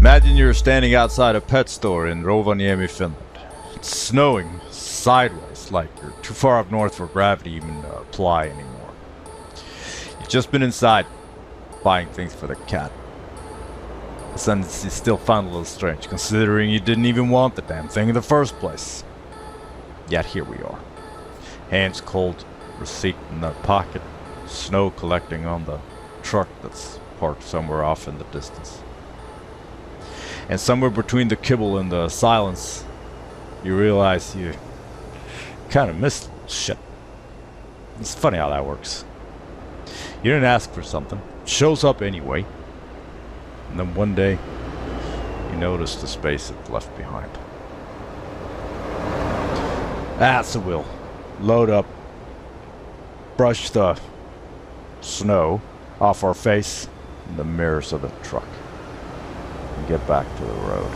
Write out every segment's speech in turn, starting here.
Imagine you're standing outside a pet store in Rovaniemi, Finland. It's snowing sideways, like you're too far up north for gravity even to apply anymore. You've just been inside buying things for the cat. The sentence is still found a little strange, considering you didn't even want the damn thing in the first place. Yet here we are. Hands cold, receipt in the pocket, snow collecting on the truck that's parked somewhere off in the distance. And somewhere between the kibble and the silence, you realize you kind of missed shit. It's funny how that works. You didn't ask for something, it shows up anyway, and then one day you notice the space it left behind. That's the wheel. Load up, brush the snow off our face in the mirrors of the truck, and get back to the road.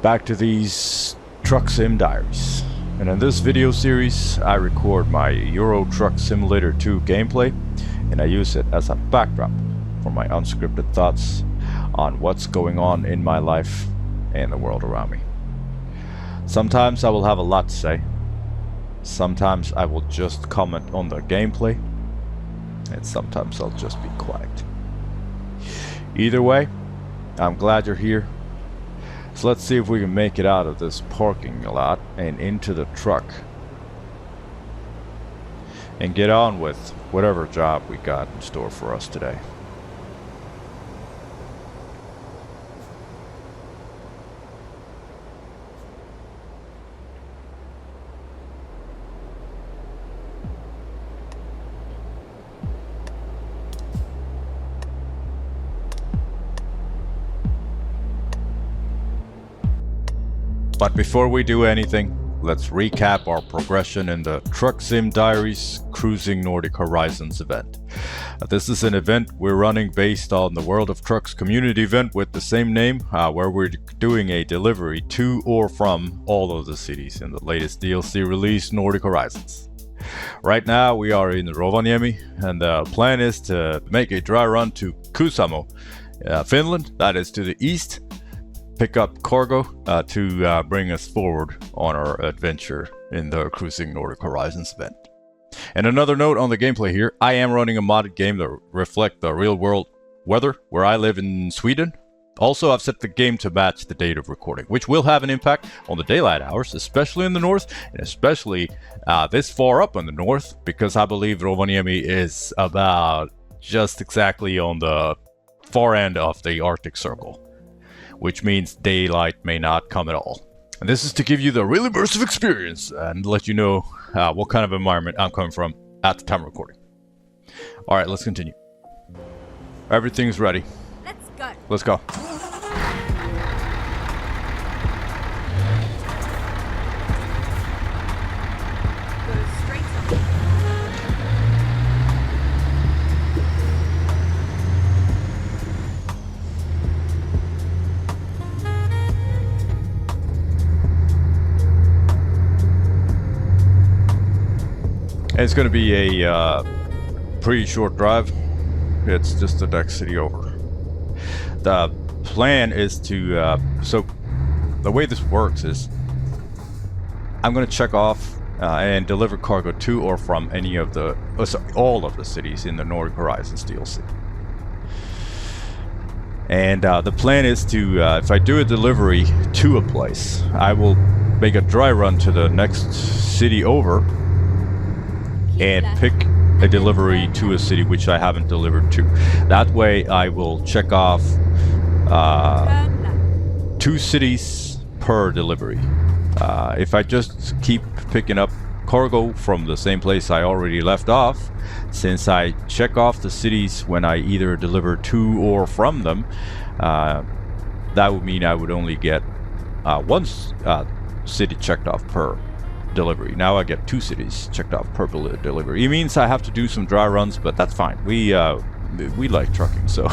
Back to these Truck Sim Diaries. And in this video series, I record my Euro Truck Simulator 2 gameplay, and I use it as a backdrop for my unscripted thoughts on what's going on in my life and the world around me. Sometimes I will have a lot to say. Sometimes I will just comment on the gameplay, and sometimes I'll just be quiet. Either way, I'm glad you're here. So let's see if we can make it out of this parking lot and into the truck and get on with whatever job we got in store for us today. But before we do anything, let's recap our progression in the Truck Sim Diaries Cruising Nordic Horizons event. This is an event we're running based on the World of Trucks community event with the same name, where we're doing a delivery to or from all of the cities in the latest DLC release, Nordic Horizons. Right now we are in Rovaniemi, and the plan is to make a dry run to Kuusamo, Finland, that is to the east, pick up cargo to bring us forward on our adventure in the Cruising Nordic Horizons event. And another note on the gameplay here, I am running a modded game that reflects the real world weather where I live in Sweden. Also, I've set the game to match the date of recording, which will have an impact on the daylight hours, especially in the north, and especially this far up in the north, because I believe Rovaniemi is about just exactly on the far end of the Arctic Circle, which means daylight may not come at all. And this is to give you the real immersive experience and let you know what kind of environment I'm coming from at the time of recording. Alright, let's continue. Everything's ready. Let's go. Let's go. Go straight up. It's going to be a pretty short drive. It's just the next city over. The plan is to, so the way this works is I'm going to check off and deliver cargo to or from any of the, all of the cities in the Nordic Horizons DLC. And the plan is to, if I do a delivery to a place, I will make a dry run to the next city over and pick a delivery to a city which I haven't delivered to. That way I will check off 2 cities per delivery. If I just keep picking up cargo from the same place I already left off, since I check off the cities when I either deliver to or from them, that would mean I would only get 1 city checked off per delivery. Now I get 2 cities checked off per delivery. It means I have to do some dry runs, but that's fine. We like trucking, so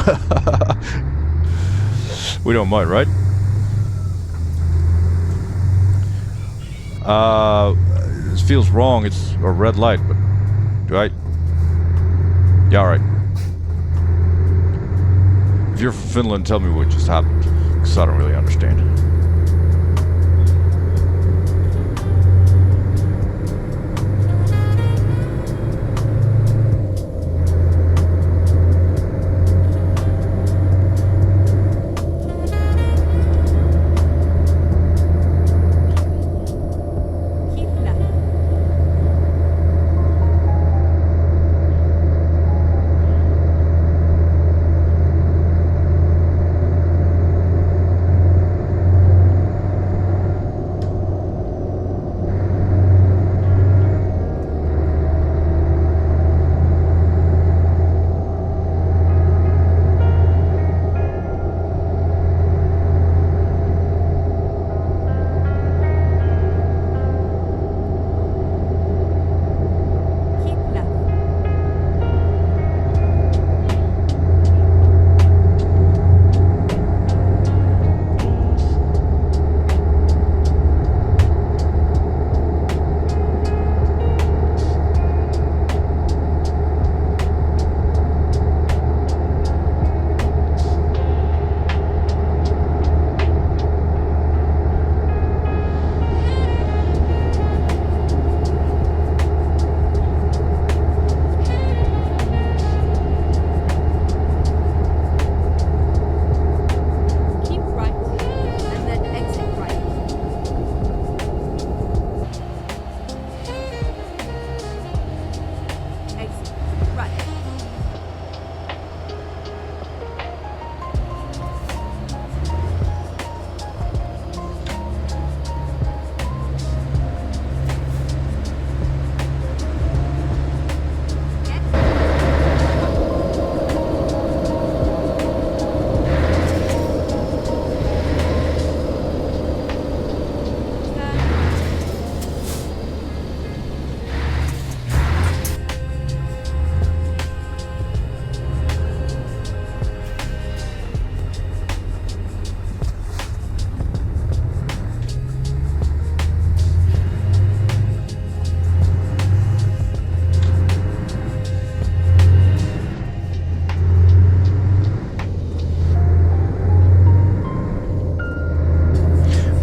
we don't mind, right? This feels wrong. It's a red light, but do I? Yeah, all right. If you're from Finland, tell me what just happened, because I don't really understand.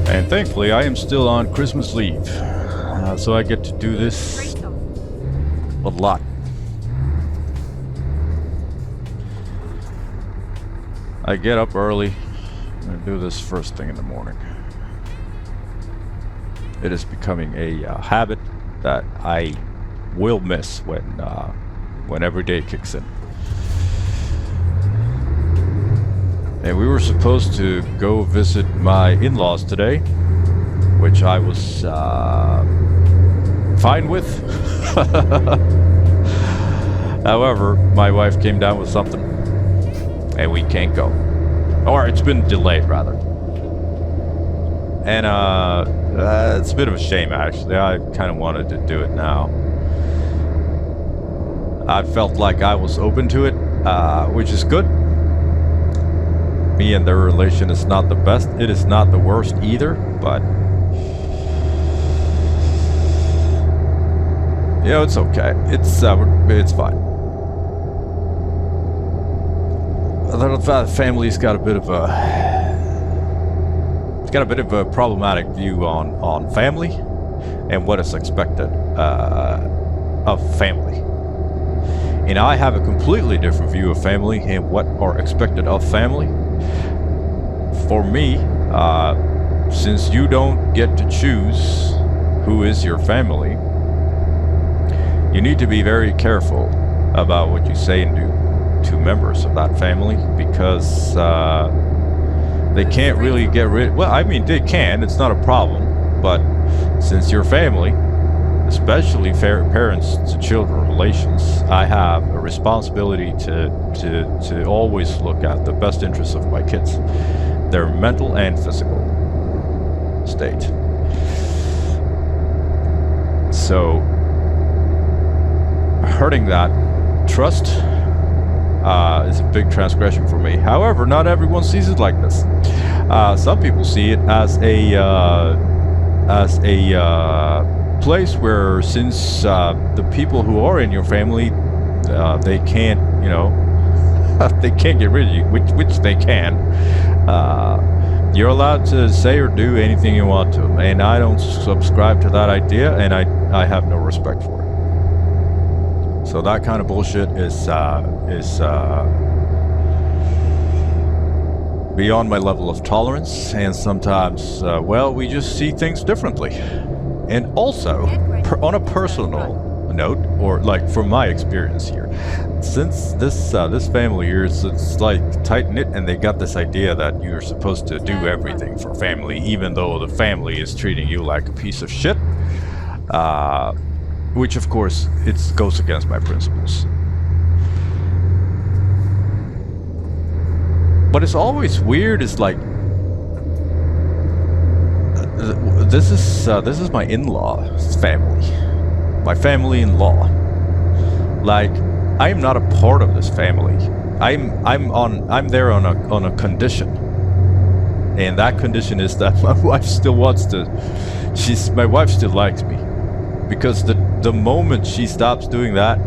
And thankfully, I am still on Christmas leave, so I get to do this a lot. I get up early and do this first thing in the morning. It is becoming a habit that I will miss when every day kicks in. And we were supposed to go visit my in-laws today, which I was fine with. However, my wife came down with something, and we can't go. Or it's been delayed, rather. And it's a bit of a shame, actually. I kind of wanted to do it now. I felt like I was open to it, which is good. Me and their relation is not the best. It is not the worst either, but you know, it's okay. It's fine. The family's got a bit of a problematic view on family and what is expected of family. And I have a completely different view of family and what are expected of family. For me, since you don't get to choose who is your family, you need to be very careful about what you say and do to members of that family, because they can't really get rid. Well, I mean, they can. It's not a problem. But since your family, especially parents to children relations, I have a responsibility to always look at the best interests of my kids, their mental and physical state. So hurting that trust is a big transgression for me. However, not everyone sees it like this. Some people see it as a place where, since the people who are in your family, they can't, you know, they can't get rid of you, which they can. You're allowed to say or do anything you want to, and I don't subscribe to that idea, and I have no respect for it. So that kind of bullshit is beyond my level of tolerance, and sometimes, well, we just see things differently. And also, on a personal note, or like from my experience here, since this family here is, it's like tight knit, and they got this idea that you're supposed to do everything for family, even though the family is treating you like a piece of shit, which of course it goes against my principles. But it's always weird. It's like this is my in-law's family. My family-in-law. Like, I'm not a part of this family. I'm there on a condition, and that condition is that my wife still wants to. My wife still likes me, because the moment she stops doing that,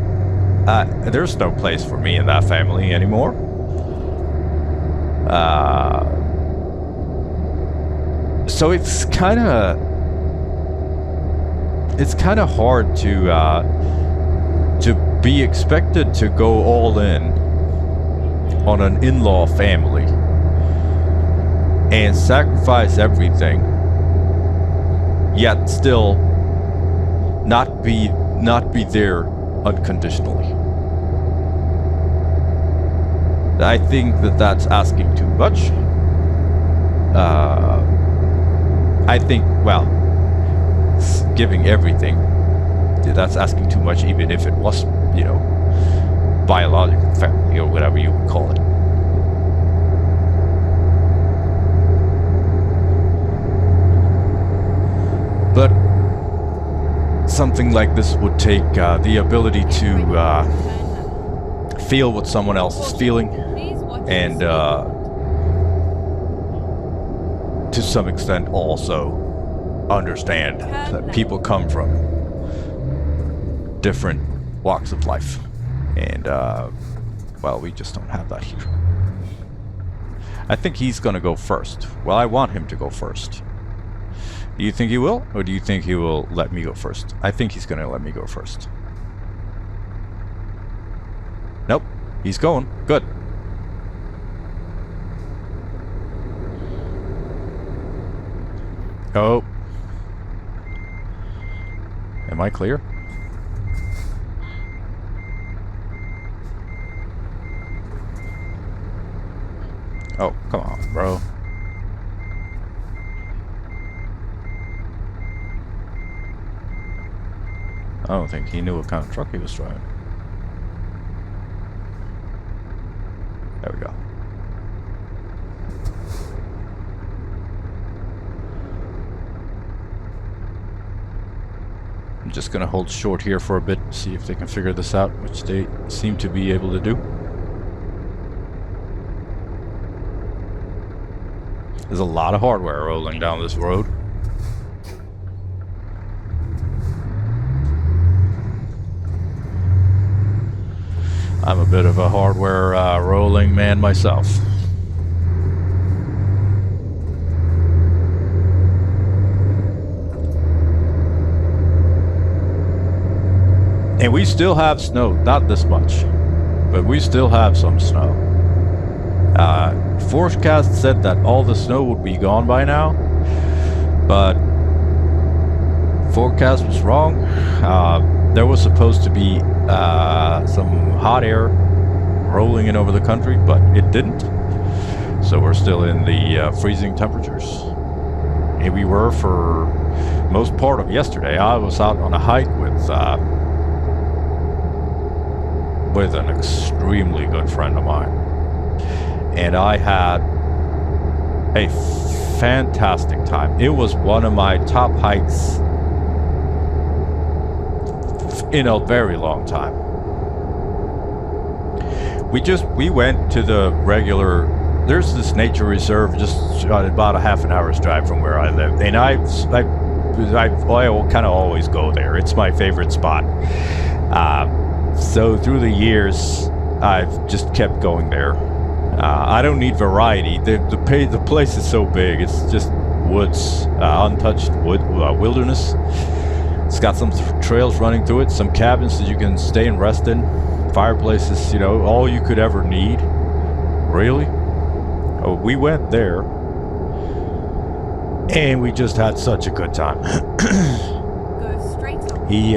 there's no place for me in that family anymore. So it's kind of hard to be expected to go all in on an in-law family and sacrifice everything, yet still not be there unconditionally. I think that's asking too much. I think, well, giving everything, that's asking too much, even if it was, biological family or whatever you would call it. But something like this would take the ability to feel what someone else is feeling, and to some extent also understand that people come from different walks of life, and well, we just don't have that here. I think he's gonna go first. Well, I want him to go first. Do you think he will, or do you think he will let me go first? I think he's gonna let me go first. Nope, he's going. Good. Oh. Am I clear? Oh, come on, bro. I don't think he knew what kind of truck he was driving. There we go. I'm just gonna hold short here for a bit, see if they can figure this out, which they seem to be able to do. There's a lot of hardware rolling down this road. I'm a bit of a hardware rolling man myself. And we still have snow, not this much, but we still have some snow. Forecast said that all the snow would be gone by now, but forecast was wrong. There was supposed to be some hot air rolling in over the country, but it didn't. So we're still in the freezing temperatures. And we were for most part of yesterday. I was out on a hike with an extremely good friend of mine, and I had a fantastic time. It was one of my top hikes in a very long time. We went to the regular, there's this nature reserve just about a half an hour's drive from where I live, and I kind of always go there. It's my favorite spot. So through the years, I've just kept going there. I don't need variety. The place is so big. It's just woods, untouched wilderness. It's got some trails running through it, some cabins that you can stay and rest in, fireplaces, all you could ever need. Really? Oh, we went there, and we just had such a good time. Go straight on. He,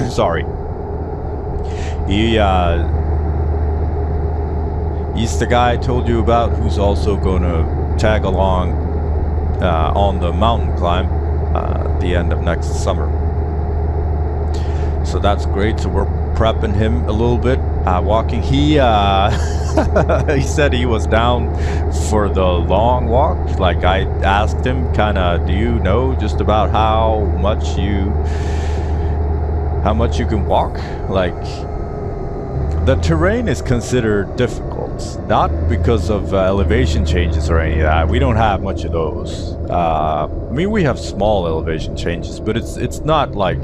sorry. He's the guy I told you about who's also going to tag along on the mountain climb at the end of next summer. So that's great. So we're prepping him a little bit, walking. He he said he was down for the long walk. Like I asked him, kind of, do you know just about how much you can walk? Like, the terrain is considered difficult, not because of elevation changes or any of that. We don't have much of those. I mean, we have small elevation changes, but it's not like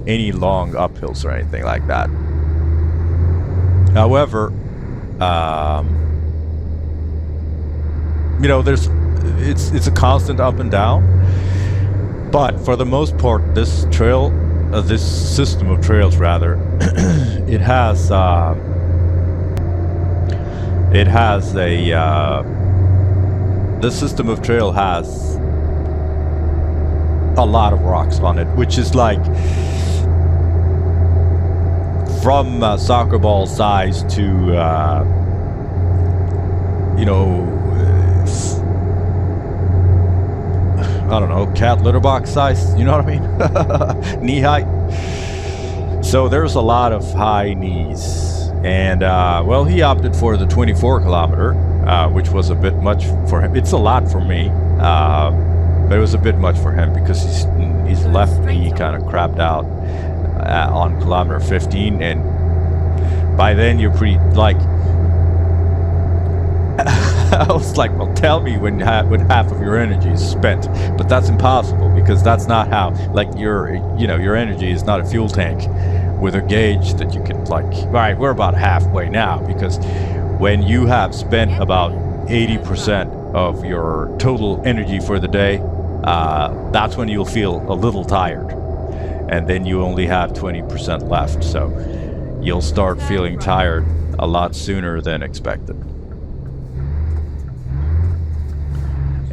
any long uphills or anything like that. However, it's a constant up and down. But for the most part, this system of trails, rather, it has this system of trail has a lot of rocks on it, which is like from soccer ball size to I don't know, cat litter box size, you know what I mean? Knee height. So there's a lot of high knees. And, he opted for the 24 kilometer, which was a bit much for him. It's a lot for me, but it was a bit much for him because his left knee kind of crapped out on kilometer 15. And by then you're pretty, like, I was like, well, tell me when half of your energy is spent, but that's impossible because that's not how, like, your energy is not a fuel tank with a gauge that you can, like, all right, we're about halfway now, because when you have spent about 80% of your total energy for the day, that's when you'll feel a little tired, and then you only have 20% left, so you'll start feeling tired a lot sooner than expected.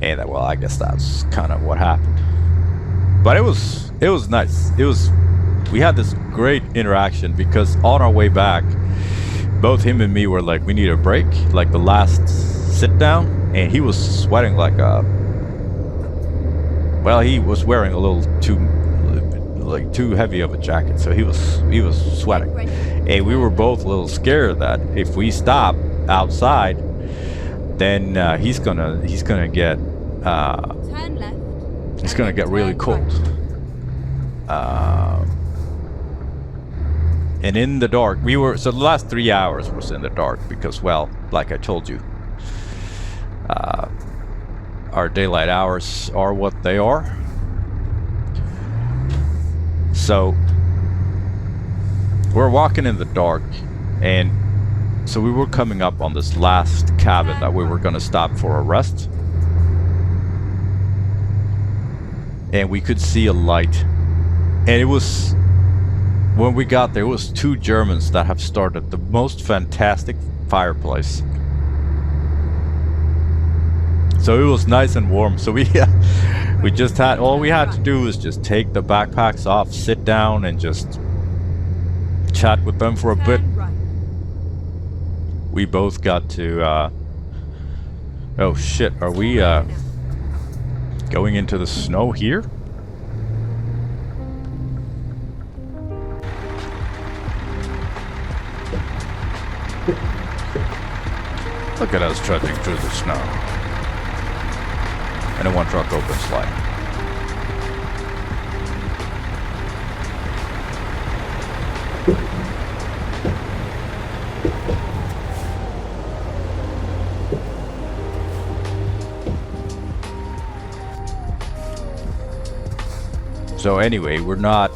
And well, I guess that's kind of what happened. But it was nice. We had this great interaction because on our way back, both him and me were like, we need a break, like the last sit down, and he was sweating like he was wearing a little too heavy of a jacket, so he was sweating. And we were both a little scared that if we stop outside, then he's gonna get Turn left. it's gonna get really cold. And in the dark, so the last 3 hours was in the dark because, well, like I told you, our daylight hours are what they are. So we're walking in the dark, and so we were coming up on this last cabin that we were gonna stop for a rest. And we could see a light. And it was, when we got there, it was 2 Germans that have started the most fantastic fireplace. So it was nice and warm. So we just had, all we had to do was just take the backpacks off, sit down, and just chat with them for a bit. We both got to, oh shit, are we going into the snow here? Look at us trudging through the snow. And then one truck open slide. So anyway, we're not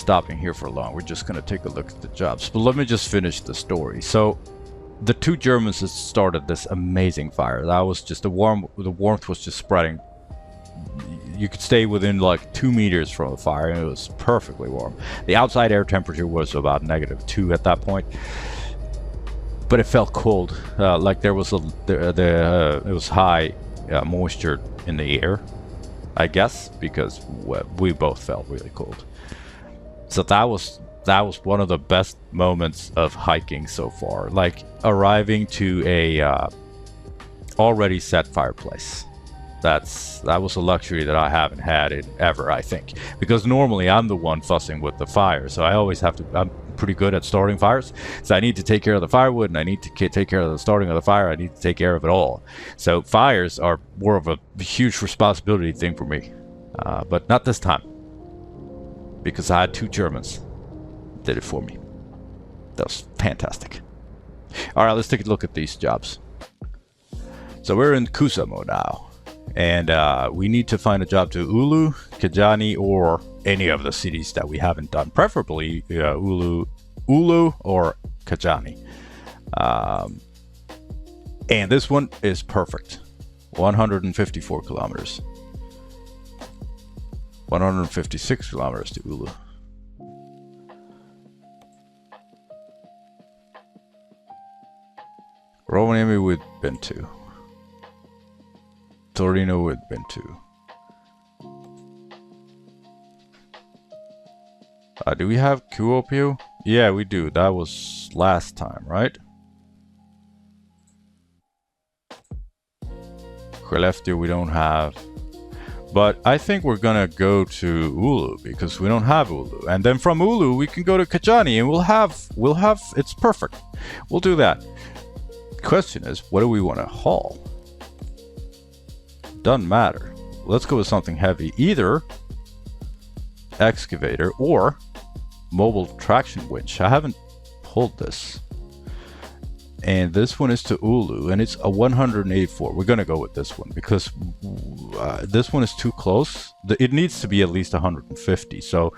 stopping here for long. We're just gonna take a look at the jobs. But let me just finish the story. So the two Germans had started this amazing fire. That was just the warmth was just spreading. You could stay within like 2 meters from the fire and it was perfectly warm. The outside air temperature was about -2 at that point, but it felt cold. Like there was it was high moisture in the air, I guess, because we both felt really cold. So that was one of the best moments of hiking so far. Like arriving to a already set fireplace. That was a luxury that I haven't had in ever, I think, because normally I'm the one fussing with the fire, so I always have to. I'm pretty good at starting fires, so I need to take care of the firewood, and I need to take care of the starting of the fire. I need to take care of it all. So fires are more of a huge responsibility thing for me, but not this time, because I had two Germans that did it for me. That was fantastic. All right, let's take a look at these jobs. So we're in Kuusamo now. And we need to find a job to Oulu, Kajaani, or any of the cities that we haven't done. Preferably Oulu or Kajaani. And this one is perfect. 154 kilometers. 156 kilometers to Oulu. Rovaniemi we've been to. Torino we've been to. Do we have Kuopio? Yeah, we do. That was last time, right? Skellefteå we don't have. But I think we're gonna go to Oulu because we don't have Oulu. And then from Oulu we can go to Kajaani and we'll have it's perfect. We'll do that. Question is, what do we want to haul? Doesn't matter. Let's go with something heavy. Either excavator or mobile traction winch. I haven't pulled this. And this one is to Oulu and it's a 184. We're going to go with this one because this one is too close. It needs to be at least 150. So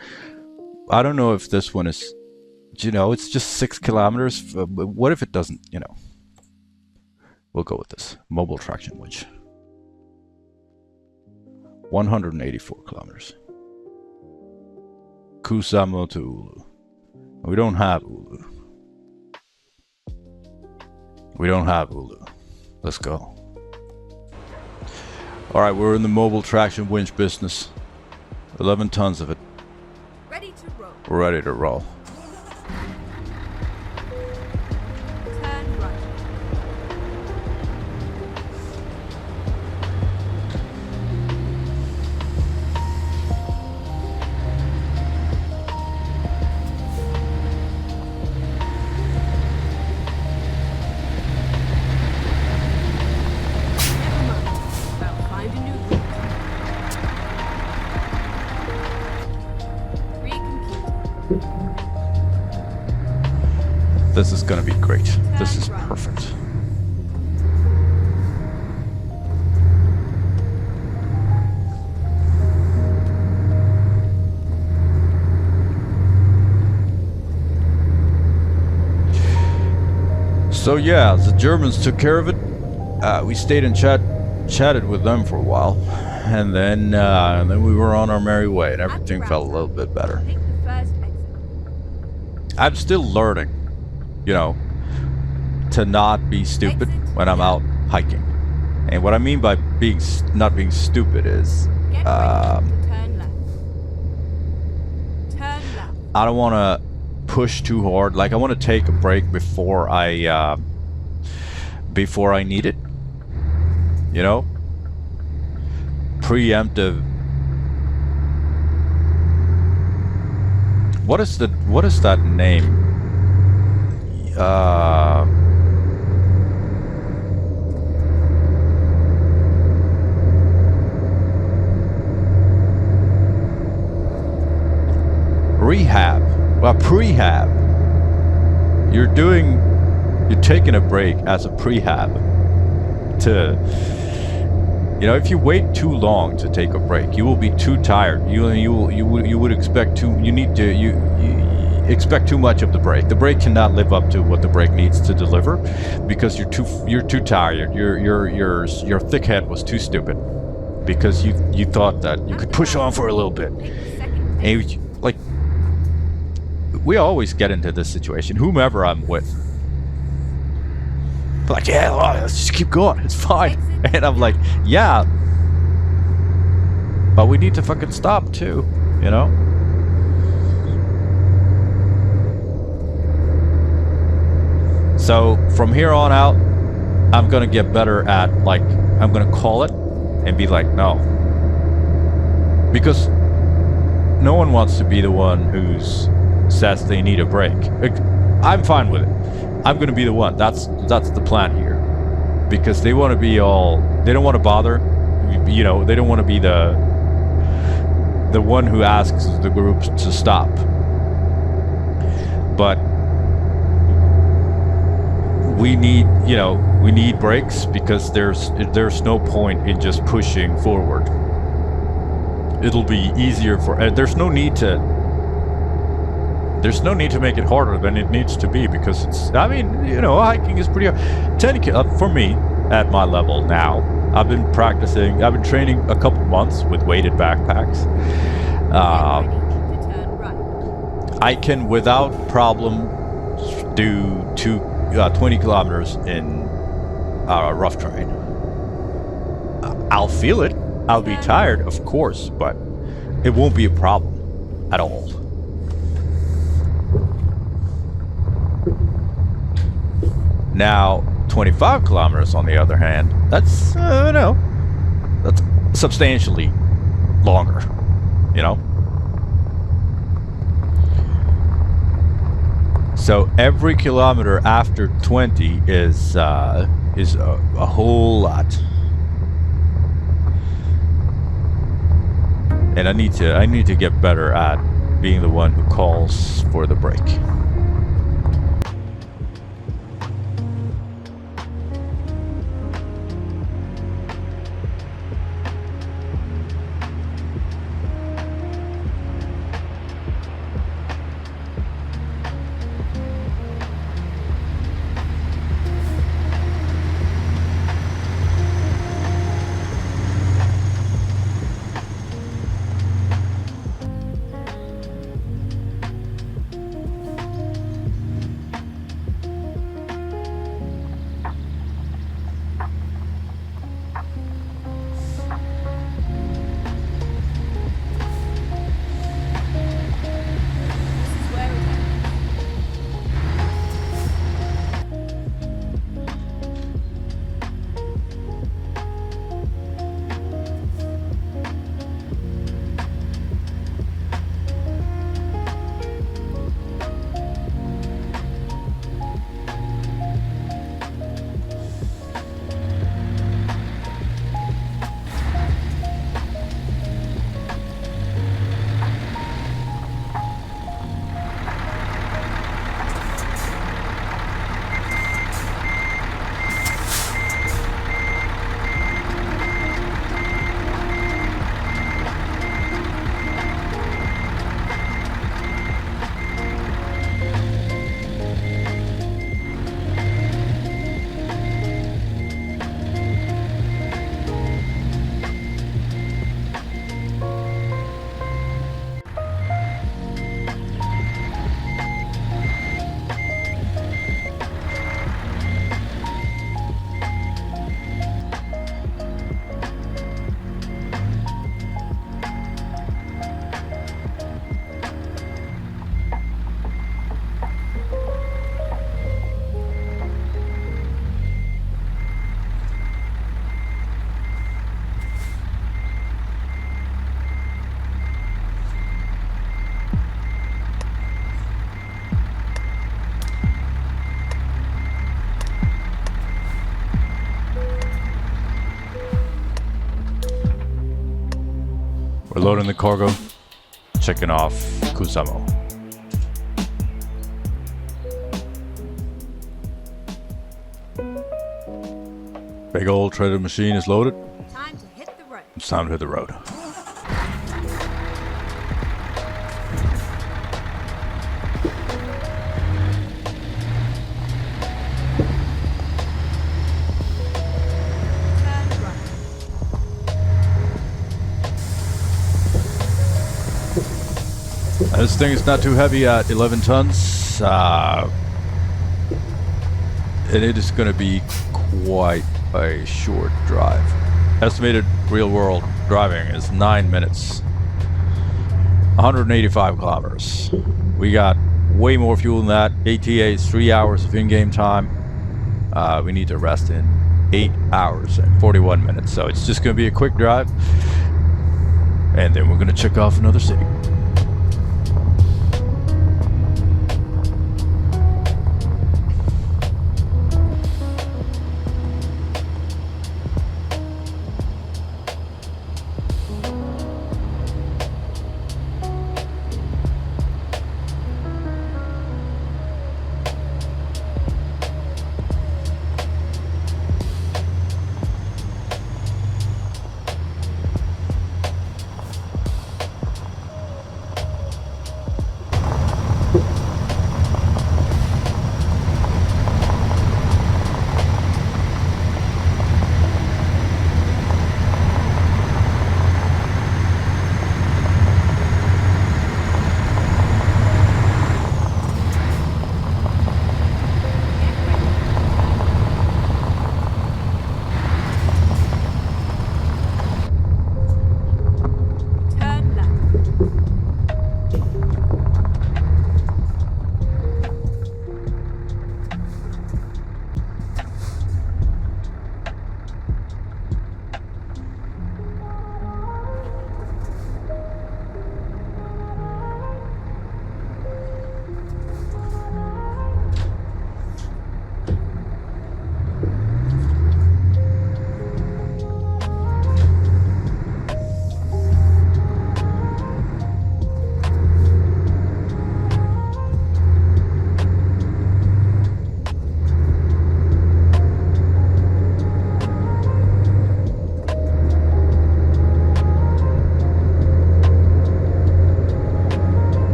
I don't know if this one is, it's just 6 kilometers. What if it doesn't, We'll go with this. Mobile traction winch. 184 kilometers. Kuusamo to Oulu. We don't have Oulu. We don't have Oulu. Let's go. Alright, we're in the mobile traction winch business. 11 tons of it. Ready to roll. We're ready to roll. Turn right. This is gonna be great. This is perfect. So yeah, the Germans took care of it. We stayed and chatted with them for a while, and then we were on our merry way, and everything felt a little bit better. Take the first exit. I'm still learning, to not be stupid when I'm out hiking. And what I mean by not being stupid is, Get ready to turn left. Turn left. I don't want to push too hard. Like I want to take a break before I need it. Preemptive. What is that name? Rehab. Well, prehab. You're taking a break as a prehab to You know, if you wait too long to take a break, you will be too tired. You would expect too. You need to you expect too much of the break. The break cannot live up to what the break needs to deliver, because you're too tired. Your thick head was too stupid, because you thought that you could push on for a little bit. And like, we always get into this situation, whomever I'm with. Like, yeah, let's just keep going, it's fine. And I'm like, yeah, but we need to fucking stop too, you know? So from here on out, I'm gonna get better at, like, I'm gonna call it and be like, no. Because no one wants to be the one who says they need a break. I'm fine with it. I'm gonna be the one. That's the plan here. Because they want to be all, they don't want to bother, you know, they don't want to be the one who asks the group to stop. But we need, you know, we need breaks, because there's no point in just pushing forward. It'll be easier for, there's no need to make it harder than it needs to be, because it's, I mean, you know, hiking is pretty hard. 10K, for me, at my level now, I've been training a couple months with weighted backpacks. I can, without problem, do 20 kilometers in rough terrain. I'll feel it. I'll be tired, of course, but it won't be a problem at all. Now, 25 kilometers, on the other hand, that's, that's substantially longer, you know? So every kilometer after 20 is a whole lot. And I need to get better at being the one who calls for the break. We're loading the cargo, checking off Kuusamo. Big old treaded machine is loaded. Time to It's time to hit the road. Turn right. This thing is not too heavy at 11 tons. And it is going to be quite a short drive. Estimated real world driving is 9 minutes. 185 kilometers. We got way more fuel than that. ATA is 3 hours of in-game time. We need to rest in 8 hours and 41 minutes. So it's just going to be a quick drive. And then we're going to check off another city.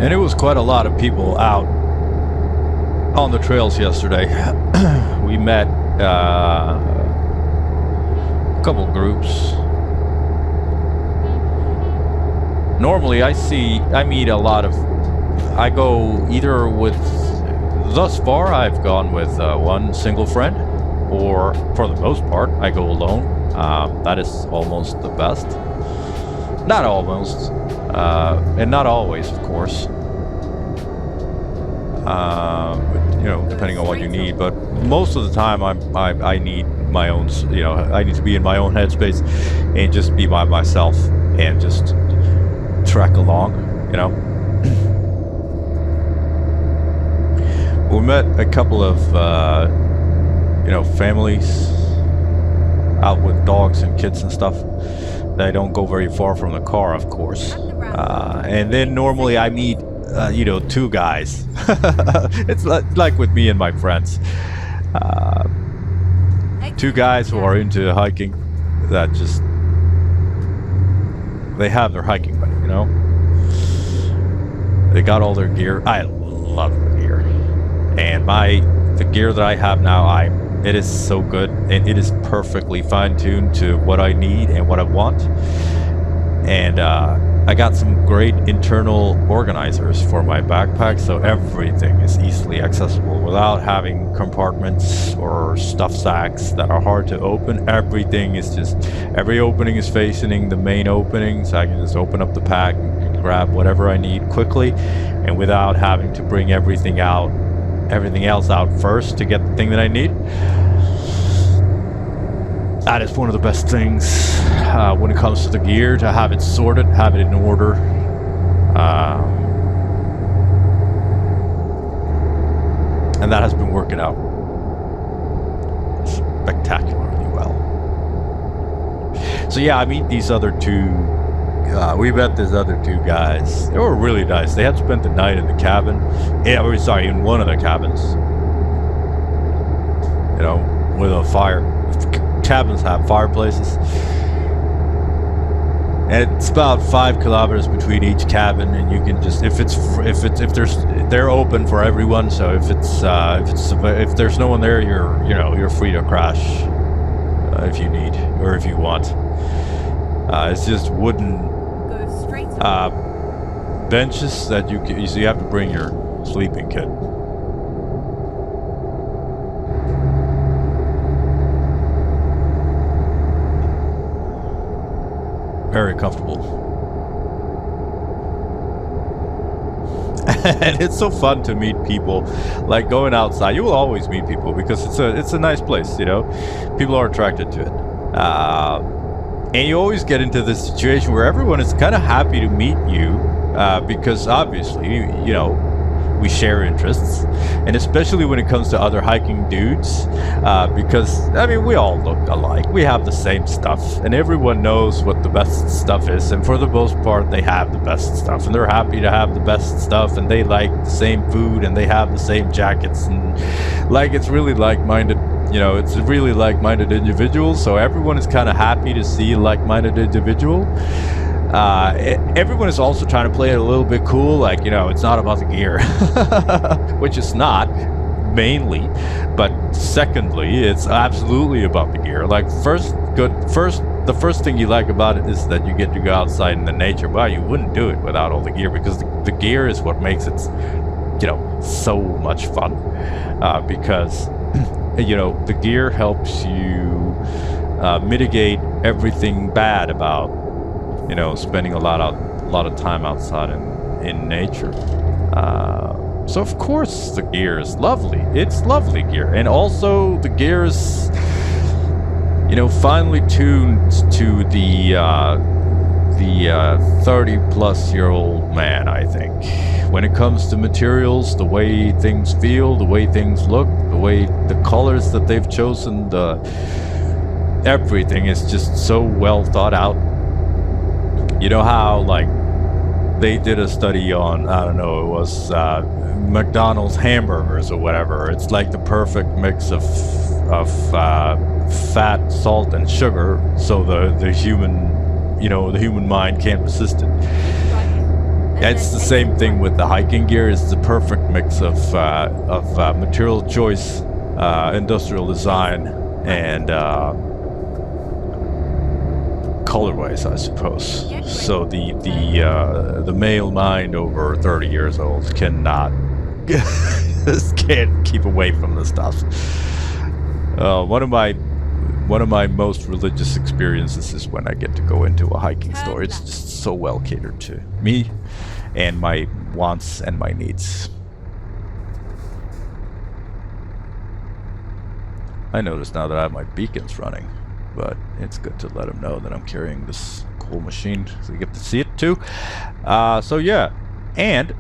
And it was quite a lot of people out on the trails yesterday. We met a couple groups. Normally I meet a lot of, I go either with, thus far I've gone with one single friend, or for the most part I go alone. That is almost the best. Not almost, and not always, of course. But, you know, depending on what you need. But most of the time, I need my own. You know, I need to be in my own headspace and just be by myself and just trek along. You know. We met a couple of you know, families out with dogs and kids and stuff. They don't go very far from the car, of course. And then normally I meet, you know, two guys. It's like with me and my friends. Two guys who are into hiking that just, they have their hiking buddy, you know? They got all their gear. I love the gear. And the gear that I have now, it is so good, and it is perfectly fine-tuned to what I need and what I want. And I got some great internal organizers for my backpack, so everything is easily accessible without having compartments or stuff sacks that are hard to open. Everything is just, every opening is facing the main opening, so I can just open up the pack and grab whatever I need quickly, and without having to bring everything else out first to get the thing that I need. That is one of the best things when it comes to the gear, to have it sorted, have it in order. And that has been working out spectacularly well. So yeah, I meet these other two. We met these other two guys. They were really nice. They had spent the night in the cabin. In one of the cabins. You know, with a fire. Cabins have fireplaces. And it's about 5 kilometers between each cabin, and you can just, they're open for everyone. So if there's no one there, you're free to crash if you need or if you want. It's just wooden benches that so you have to bring your sleeping kit. Very comfortable. And it's so fun to meet people. Like going outside, you will always meet people because it's a nice place, you know. People are attracted to it. And you always get into this situation where everyone is kind of happy to meet you because obviously, you know, we share interests, and especially when it comes to other hiking dudes, because I mean, we all look alike. We have the same stuff, and everyone knows what the best stuff is, and for the most part they have the best stuff, and they're happy to have the best stuff, and they like the same food, and they have the same jackets, and like, it's really like-minded. You know, it's really like-minded individuals, so everyone is kind of happy to see a like-minded individual. Everyone is also trying to play it a little bit cool, like, you know, it's not about the gear, which it's not, mainly, but secondly, it's absolutely about the gear. Like, the first thing you like about it is that you get to go outside in the nature. Well, you wouldn't do it without all the gear, because the gear is what makes it, you know, so much fun, because you know, the gear helps you mitigate everything bad about, you know, spending a lot of time outside in nature. So of course the gear is lovely. It's lovely gear, and also the gear is, you know, finely tuned to the 30-plus-year-old man, I think. When it comes to materials, the way things feel, the way things look, the colors that they've chosen, everything is just so well thought out. You know how, like, they did a study on, I don't know, it was McDonald's hamburgers or whatever. It's like the perfect mix of fat, salt, and sugar, so the human mind can't resist it. It's the same thing with the hiking gear. It's the perfect mix of material choice, industrial design, and colorways, I suppose. So the male mind over 30 years old cannot just can't keep away from the stuff. One of my most religious experiences is when I get to go into a hiking store. It's just so well catered to me and my wants and my needs. I notice now that I have my beacons running, but it's good to let them know that I'm carrying this cool machine so you get to see it too. So yeah, and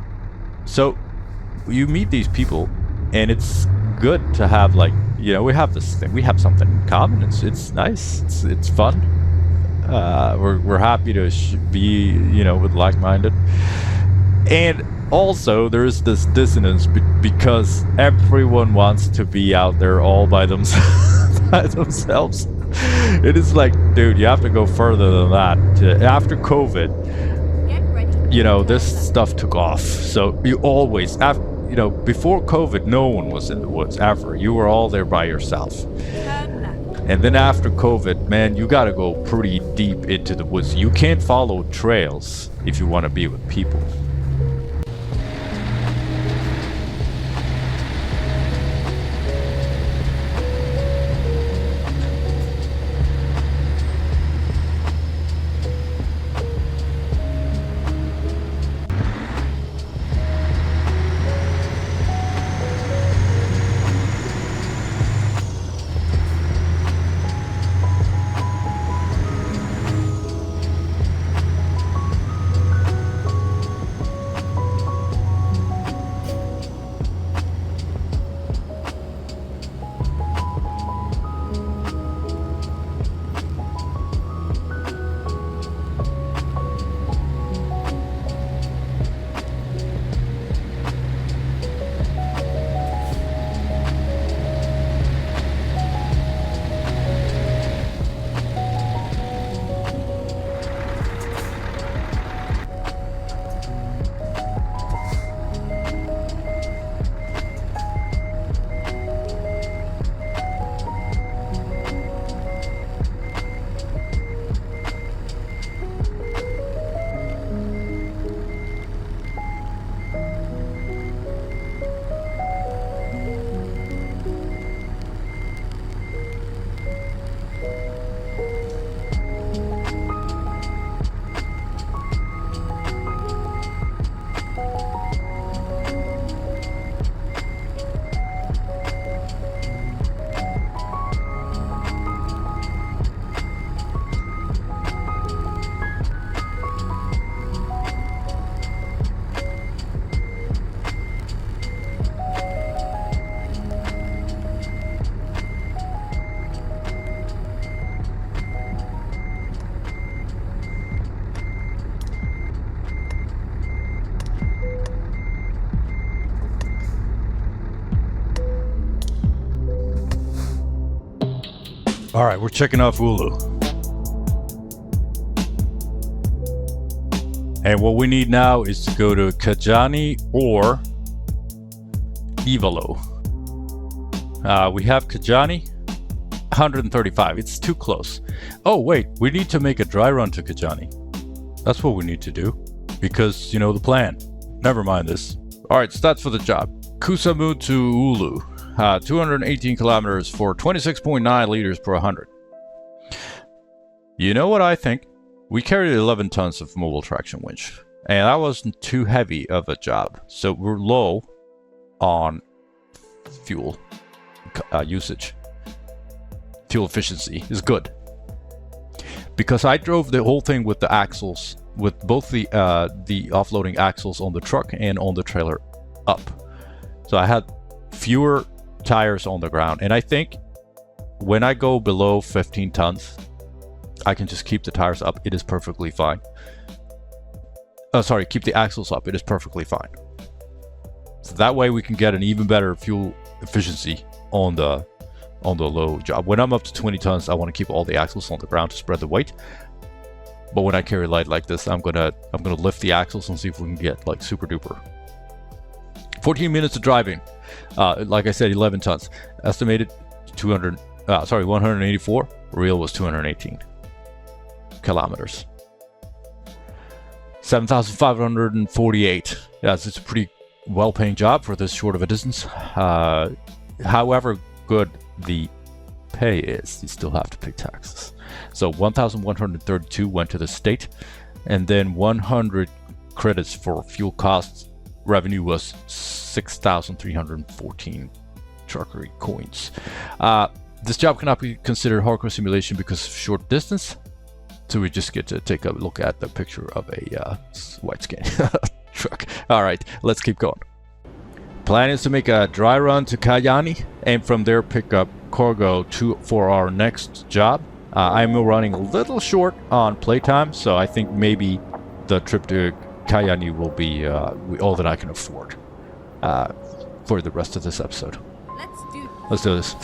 so you meet these people, and it's good to have, like, you know, we have this thing, we have something in common. It's nice, it's fun. We're happy to be, you know, with like-minded. And also there is this dissonance because everyone wants to be out there all by themselves. It is like, dude, you have to go further than that. After COVID, you know, this stuff took off. So you always, you know, before COVID, no one was in the woods ever. You were all there by yourself. And then after COVID, man, you gotta go pretty deep into the woods. You can't follow trails if you want to be with people. All right, we're checking off Oulu. And what we need now is to go to Kajaani or Ivalo. We have Kajaani, 135. It's too close. Oh, wait, we need to make a dry run to Kajaani. That's what we need to do. Because, you know, the plan. Never mind this. All right, stats for the job. Kuusamo to Oulu. 218 kilometers for 26.9 liters per 100. You know what I think? We carried 11 tons of mobile traction winch, and that wasn't too heavy of a job. So we're low on fuel usage. Fuel efficiency is good. Because I drove the whole thing with the axles, with both the offloading axles on the truck and on the trailer up. So I had fewer tires on the ground, and I think when I go below 15 tons I can just keep the tires up. It is perfectly fine. Keep the axles up. It is perfectly fine. So that way we can get an even better fuel efficiency on the low job. When I'm up to 20 tons, I want to keep all the axles on the ground to spread the weight. But when I carry light like this, I'm gonna lift the axles and see if we can get like super duper. 14 minutes of driving. Like I said, 11 tons. Estimated 184. Real was 218 kilometers. 7,548. Yes, it's a pretty well-paying job for this short of a distance. However good the pay is, you still have to pay taxes. So 1,132 went to the state, and then 100 credits for fuel costs. Revenue was 6,314 truckery coins. This job cannot be considered hardcore simulation because of short distance. So we just get to take a look at the picture of a white scan truck. All right, let's keep going. Plan is to make a dry run to Kajaani and from there pick up cargo for our next job. I'm running a little short on playtime, so I think maybe the trip to Kajaani will be all that I can afford for the rest of this episode. Let's do this.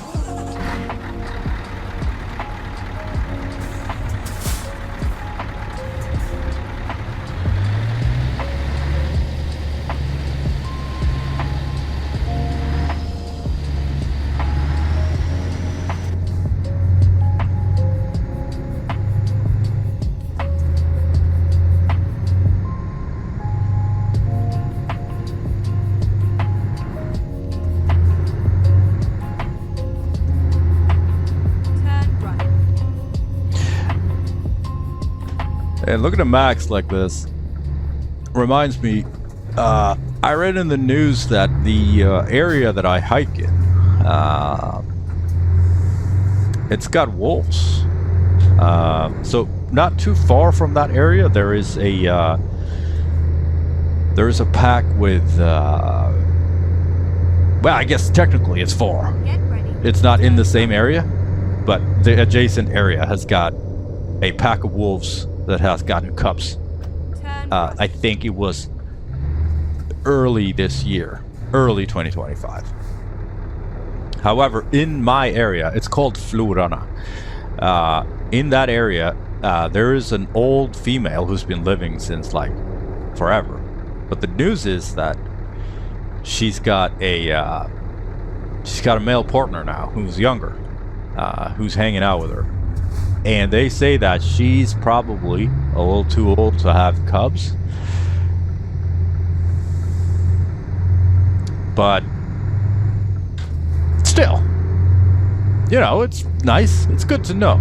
And looking at max like this reminds me, I read in the news that the area that I hike in, it's got wolves. So not too far from that area, there is a pack with, well, I guess technically it's far. It's not in the same area, but the adjacent area has got a pack of wolves that has gotten cubs. I think it was early this year, early 2025. However, in my area, it's called Florana. In that area, there is an old female who's been living since like forever. But the news is that she's got a male partner now who's younger, who's hanging out with her. And they say that she's probably a little too old to have cubs. But still, you know, it's nice. It's good to know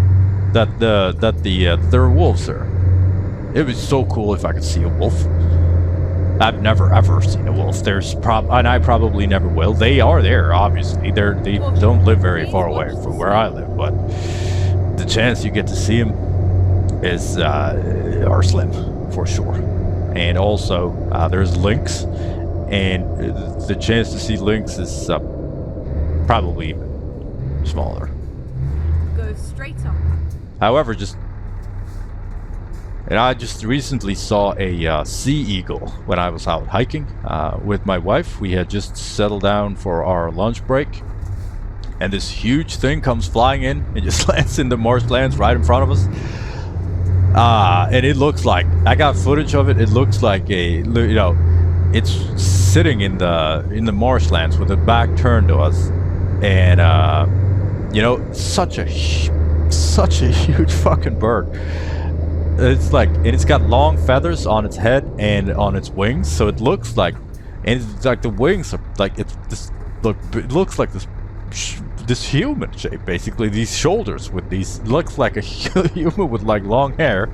that there are wolves there. It would be so cool if I could see a wolf. I've never ever seen a wolf. And I probably never will. They are there, obviously. They don't live very far away from where I live, but the chance you get to see them is are slim for sure. And also there's Lynx, and the chance to see Lynx is probably even smaller. Go straight up. However, I just recently saw a sea eagle when I was out hiking with my wife. We had just settled down for our lunch break, and this huge thing comes flying in and just lands in the marshlands right in front of us. And it looks like, I got footage of it. It looks like it's sitting in the marshlands with the back turned to us, and such a huge fucking bird. It's like, and it's got long feathers on its head and on its wings, so it looks like, and it's like the wings are like, it looks like this human shape, basically. These shoulders with these, looks like a human with like long hair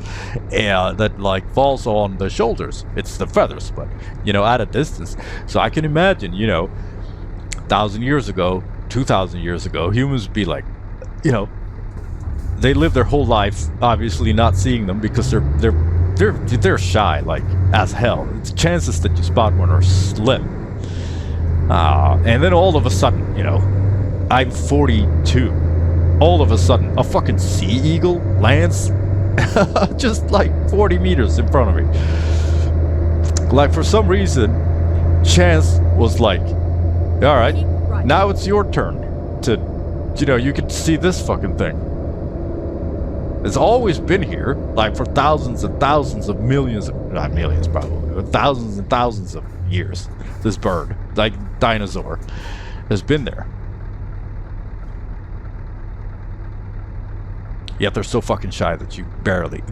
that like falls on the shoulders. It's the feathers, but at a distance. So I can imagine, 1,000 years ago, 2,000 years ago, humans would be like, they live their whole life obviously not seeing them because they're shy like as hell. The chances that you spot one are slim. And then all of a sudden, I'm 42. All of a sudden, a fucking sea eagle lands just like 40 meters in front of me. Like, for some reason, chance was like, all right, now it's your turn to, you can see this fucking thing. It's always been here, like for thousands and thousands of millions, not millions probably, but thousands and thousands of years. This bird, like dinosaur, has been there. Yet they're so fucking shy that you barely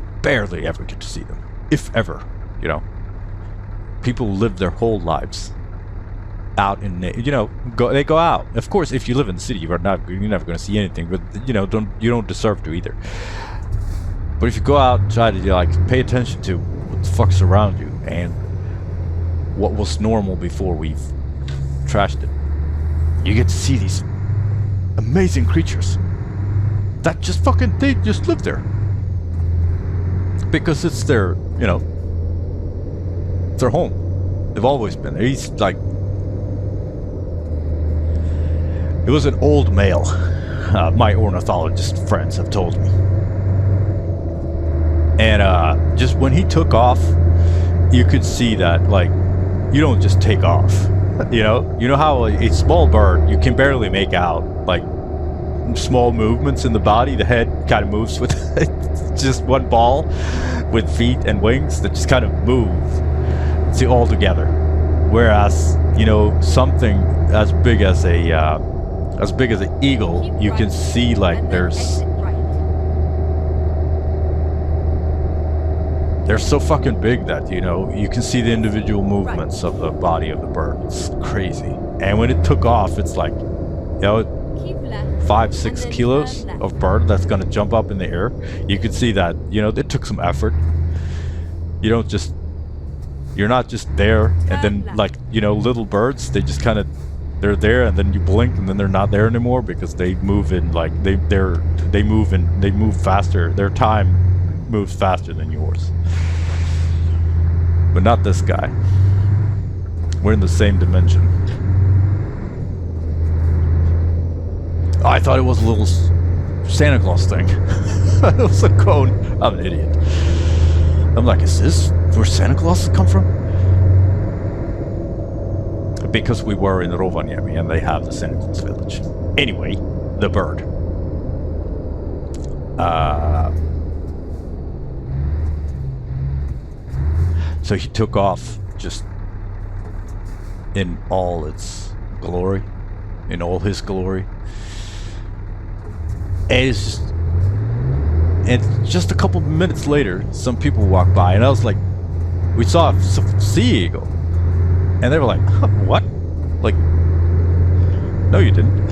ever get to see them. If ever, you know. People live their whole lives out in, you know, they go out. Of course, if you live in the city, you're never going to see anything, but you know, you don't deserve to either. But if you go out and try to like pay attention to what the fuck's around you and what was normal before we've trashed it, you get to see these amazing creatures that just fucking, they just live there because it's their, you know, it's their home. They've always been there. He's like, it was an old male, my ornithologist friends have told me. And just when he took off, you could see that, like, you don't just take off. You know how a small bird, you can barely make out like small movements in the body. The head kind of moves with just one ball with feet and wings that just kind of move. See, all together. Whereas, you know, something as big as an eagle, you can see like they're so fucking big that, you know, you can see the individual movements of the body of the bird. It's crazy. And when it took off, it's like, you know, 5-6 kilos of bird that's gonna jump up in the air. You can see that, you know, it took some effort. You're not just there and then, like, you know, little birds, they just kind of, they're there and then you blink and then they're not there anymore because they move in, like, they move faster. Their time moves faster than yours. But not this guy. We're in the same dimension. I thought it was a little Santa Claus thing. It was a cone. I'm an idiot. I'm like, is this where Santa Claus come from? Because we were in Rovaniemi and they have the Santa Claus village. Anyway, the bird. So he took off just in all its glory, in all his glory. And just a couple minutes later, some people walked by, and I was like, we saw a sea eagle. And they were like, huh, what? Like, no you didn't.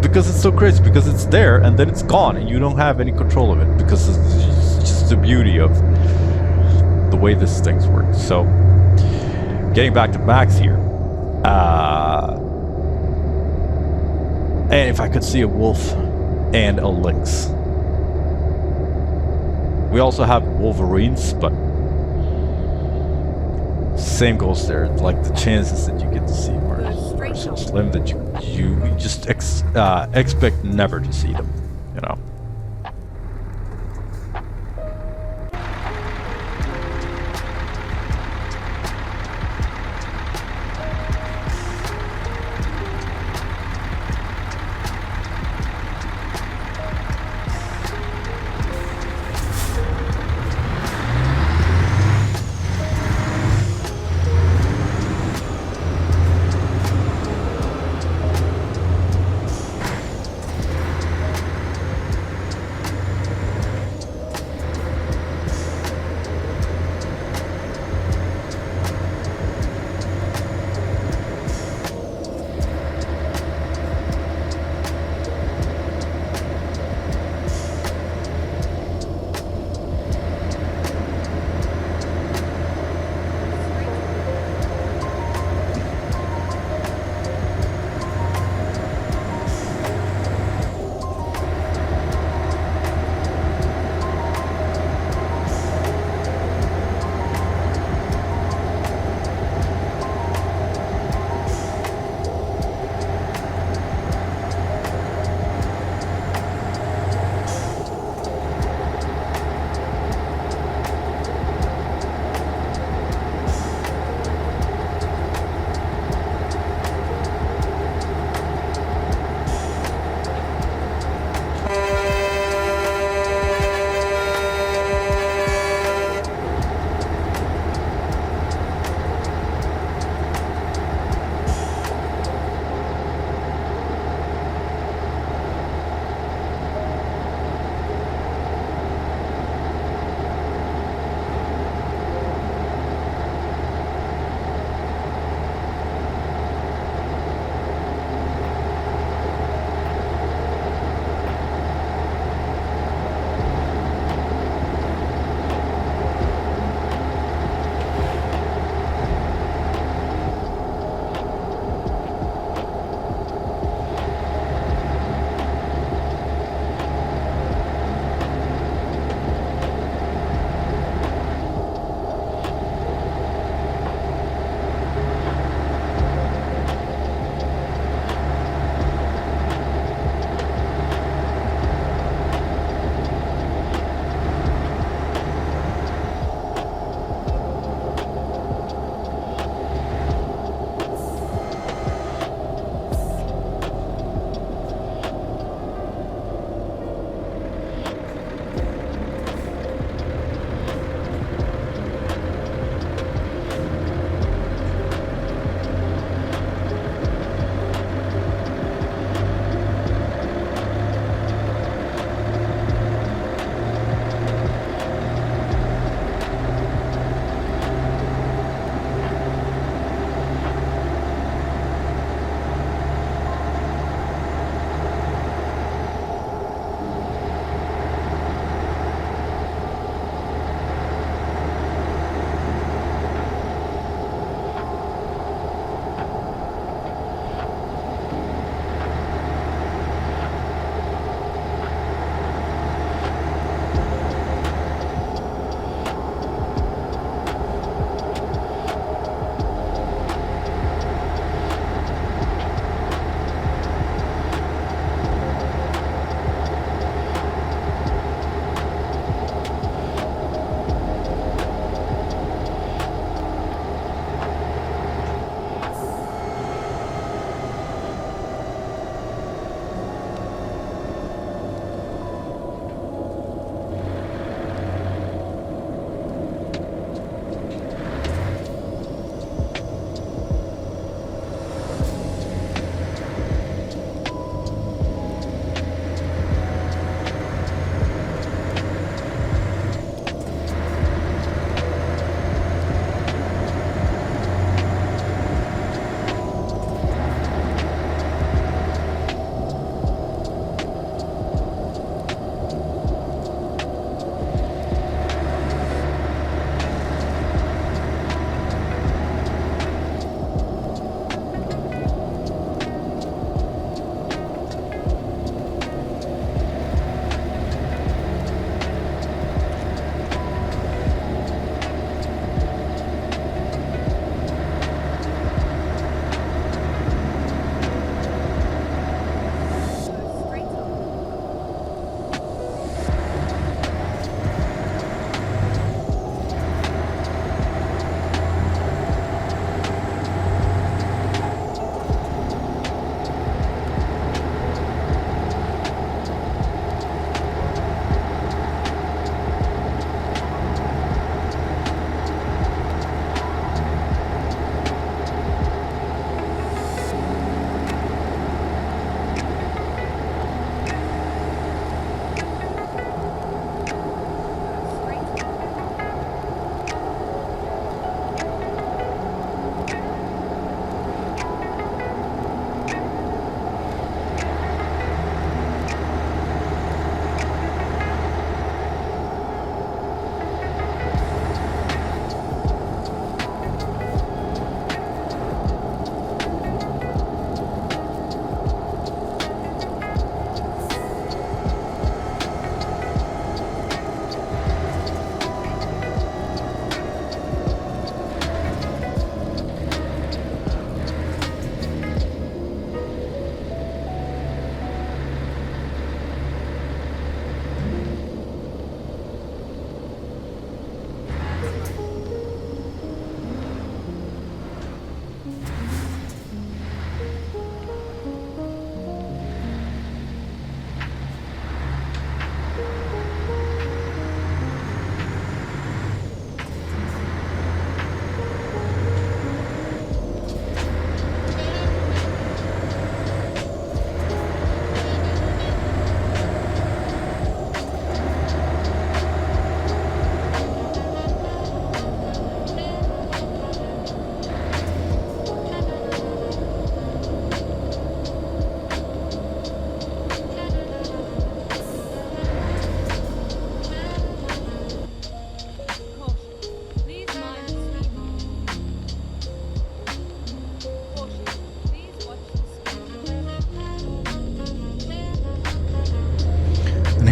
Because it's so crazy, because it's there, and then it's gone, and you don't have any control of it, because it's just the beauty of the way this thing's work. So, getting back to Max here, and if I could see a wolf and a lynx. We also have wolverines, but same goes there. Like, the chances that you get to see are so slim that you just expect never to see them, you know.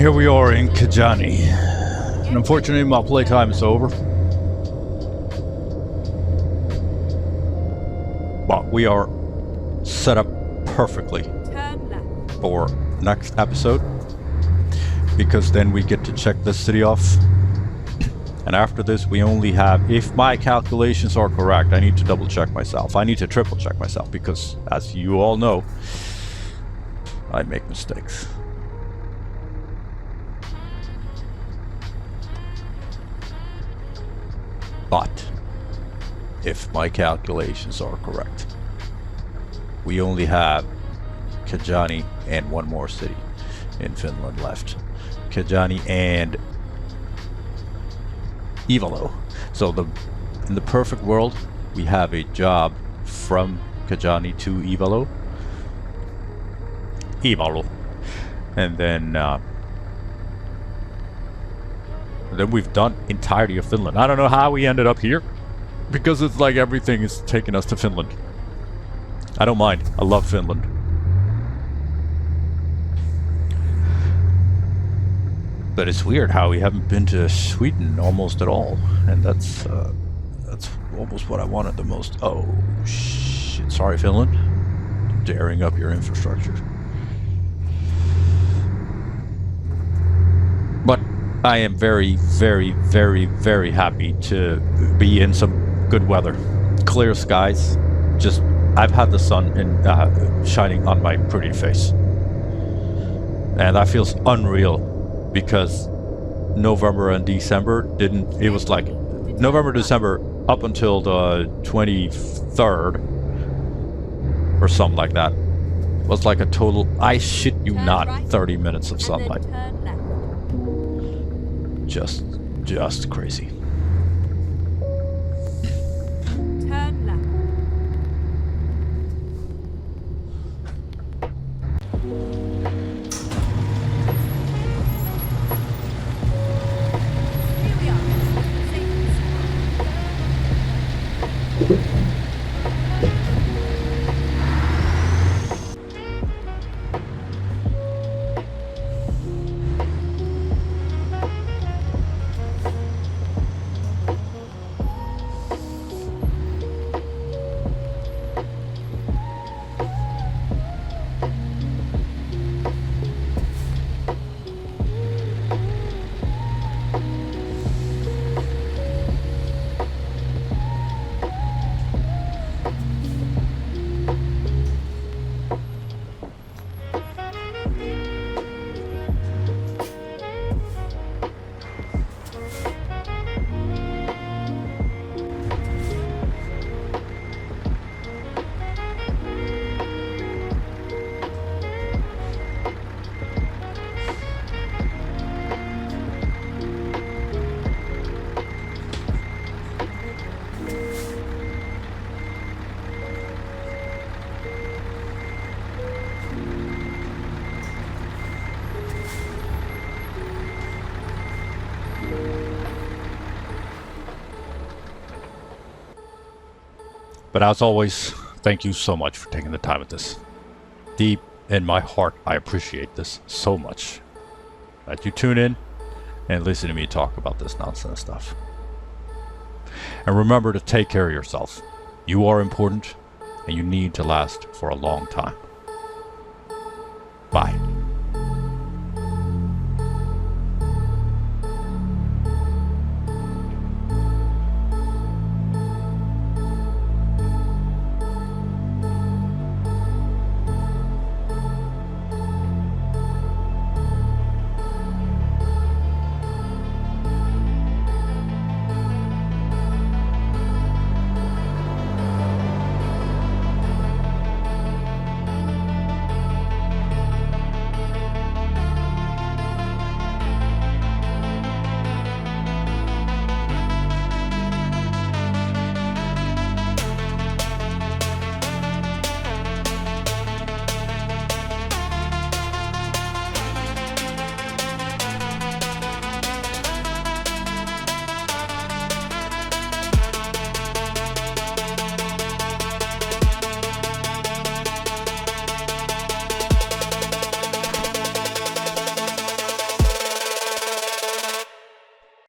here we are in Kajaani. And unfortunately, my playtime is over. But we are set up perfectly Turn left. for next episode, because then we get to check this city off. And after this, we only have, if my calculations are correct, I need to double check myself. I need to triple check myself, because as you all know, I make mistakes. But if my calculations are correct, we only have Kajaani and one more city in Finland left. Kajaani and Ivalo. So in the perfect world, we have a job from Kajaani to Ivalo. And then we've done entirety of Finland. I don't know how we ended up here, because it's like everything is taking us to Finland. I don't mind. I love Finland. But it's weird how we haven't been to Sweden almost at all, and that's almost what I wanted the most. Oh shit! Sorry, Finland. Daring up your infrastructure. But I am very, very, very, very happy to be in some good weather. Clear skies. Just, I've had the sun shining on my pretty face. And that feels unreal, because November and December it was like November, December up until the 23rd or something like that. Was like a total, I shit you not, 30 minutes of sunlight. Turn left. Just crazy. Turn left. Here we are. Safe and sound. But as always, thank you so much for taking the time with this. Deep in my heart, I appreciate this so much. That you tune in and listen to me talk about this nonsense stuff. And remember to take care of yourself. You are important, and you need to last for a long time. Bye.